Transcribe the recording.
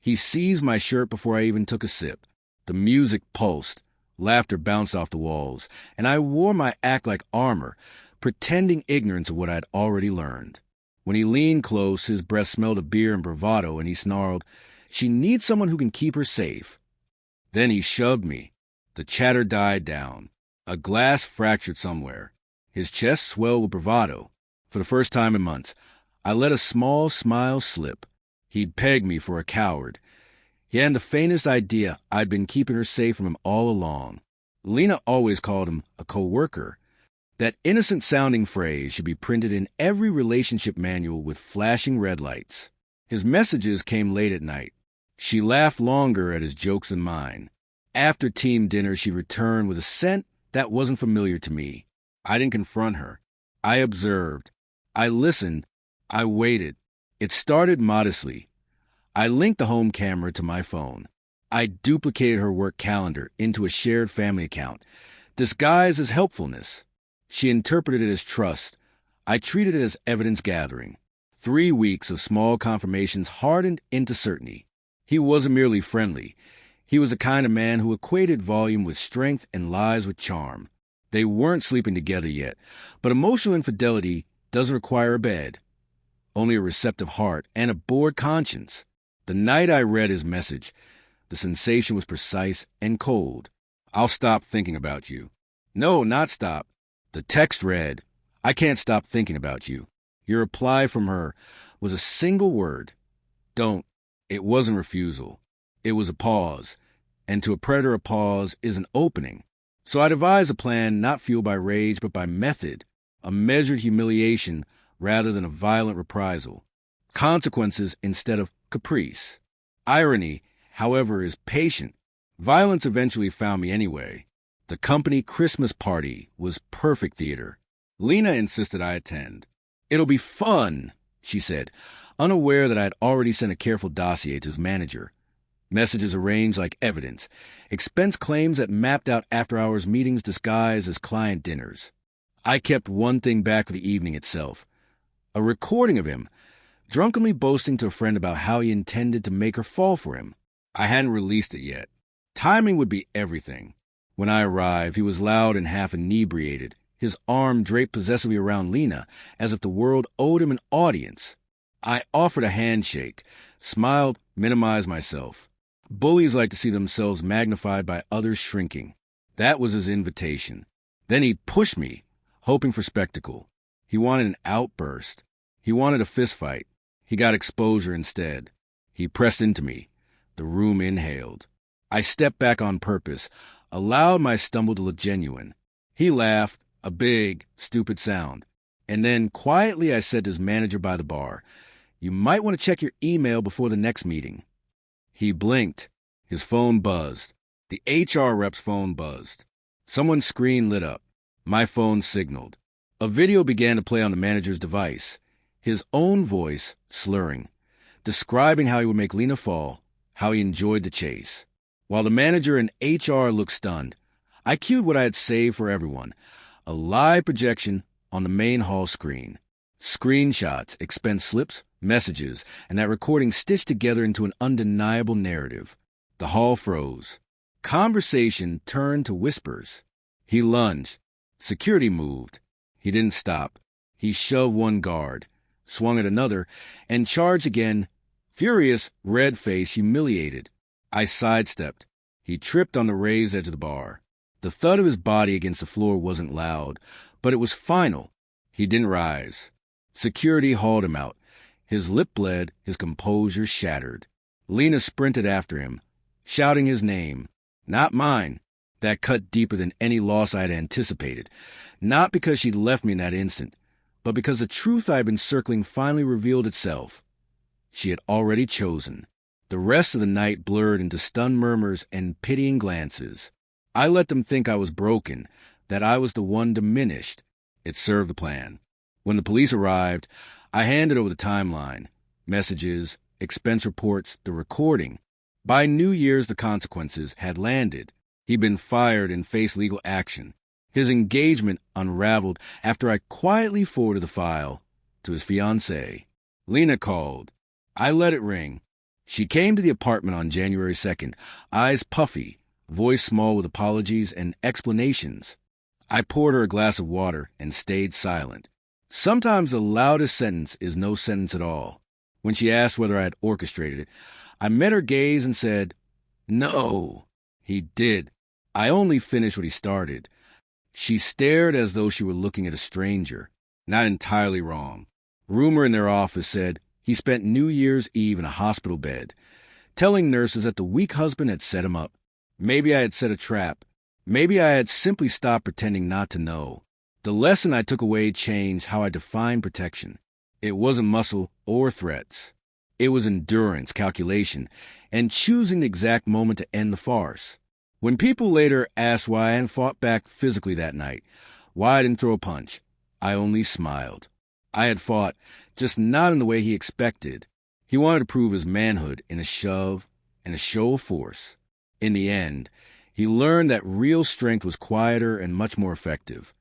He seized my shirt before I even took a sip. The music pulsed, laughter bounced off the walls, and I wore my act like armor, pretending ignorance of what I had already learned. When he leaned close, his breath smelled of beer and bravado, and he snarled, "She needs someone who can keep her safe." Then he shoved me. The chatter died down. A glass fractured somewhere. His chest swelled with bravado. For the first time in months, I let a small smile slip. He'd pegged me for a coward. He hadn't the faintest idea I'd been keeping her safe from him all along. Lena always called him a coworker. That innocent-sounding phrase should be printed in every relationship manual with flashing red lights. His messages came late at night. She laughed longer at his jokes than mine. After team dinner, she returned with a scent that wasn't familiar to me. I didn't confront her. I observed. I listened. I waited. It started modestly. I linked the home camera to my phone. I duplicated her work calendar into a shared family account, disguised as helpfulness. She interpreted it as trust. I treated it as evidence gathering. 3 weeks of small confirmations hardened into certainty. He wasn't merely friendly. He was the kind of man who equated volume with strength and lies with charm. They weren't sleeping together yet, but emotional infidelity doesn't require a bed. Only a receptive heart and a bored conscience. The night I read his message, the sensation was precise and cold. "I'll stop thinking about you." No, not stop. The text read, "I can't stop thinking about you." Your reply from her was a single word. Don't. It wasn't refusal. It was a pause. And to a predator, a pause is an opening. So I devised a plan not fueled by rage, but by method. A measured humiliation rather than a violent reprisal. Consequences instead of caprice. Irony, however, is patient. Violence eventually found me anyway. The company Christmas party was perfect theater. Lena insisted I attend. "It'll be fun," she said, unaware that I had already sent a careful dossier to his manager. Messages arranged like evidence. Expense claims that mapped out after-hours meetings disguised as client dinners. I kept one thing back for the evening itself. A recording of him, drunkenly boasting to a friend about how he intended to make her fall for him. I hadn't released it yet. Timing would be everything. When I arrived, he was loud and half inebriated, his arm draped possessively around Lena, as if the world owed him an audience. I offered a handshake, smiled, minimized myself. Bullies like to see themselves magnified by others shrinking. That was his invitation. Then he pushed me, hoping for spectacle. He wanted an outburst. He wanted a fistfight. He got exposure instead. He pressed into me. The room inhaled. I stepped back on purpose, allowed my stumble to look genuine. He laughed, a big, stupid sound. And then, quietly, I said to his manager by the bar, "You might want to check your email before the next meeting." He blinked. His phone buzzed. The HR rep's phone buzzed. Someone's screen lit up. My phone signaled. A video began to play on the manager's device. His own voice, slurring, describing how he would make Lena fall, how he enjoyed the chase. While the manager and HR looked stunned, I cued what I had saved for everyone, a live projection on the main hall screen. Screenshots, expense slips, messages, and that recording stitched together into an undeniable narrative. The hall froze. Conversation turned to whispers. He lunged. Security moved. He didn't stop. He shoved one guard, swung at another, and charged again, furious, red-faced, humiliated. I sidestepped. He tripped on the raised edge of the bar. The thud of his body against the floor wasn't loud, but it was final. He didn't rise. Security hauled him out. His lip bled, his composure shattered. Lena sprinted after him, shouting his name. Not mine. That cut deeper than any loss I had anticipated. Not because she'd left me in that instant, but because the truth I had been circling finally revealed itself. She had already chosen. The rest of the night blurred into stunned murmurs and pitying glances. I let them think I was broken, that I was the one diminished. It served the plan. When the police arrived, I handed over the timeline, messages, expense reports, the recording. By New Year's, the consequences had landed. He'd been fired and faced legal action. His engagement unraveled after I quietly forwarded the file to his fiancée. Lena called. I let it ring. She came to the apartment on January 2nd, eyes puffy, voice small with apologies and explanations. I poured her a glass of water and stayed silent. Sometimes the loudest sentence is no sentence at all. When she asked whether I had orchestrated it, I met her gaze and said, "No." He did. I only finished what he started. She stared as though she were looking at a stranger. Not entirely wrong. Rumor in their office said he spent New Year's Eve in a hospital bed, telling nurses that the weak husband had set him up. Maybe I had set a trap. Maybe I had simply stopped pretending not to know. The lesson I took away changed how I defined protection. It wasn't muscle or threats. It was endurance, calculation, and choosing the exact moment to end the farce. When people later asked why I hadn't fought back physically that night, why I didn't throw a punch, I only smiled. I had fought, just not in the way he expected. He wanted to prove his manhood in a shove and a show of force. In the end, he learned that real strength was quieter and much more effective.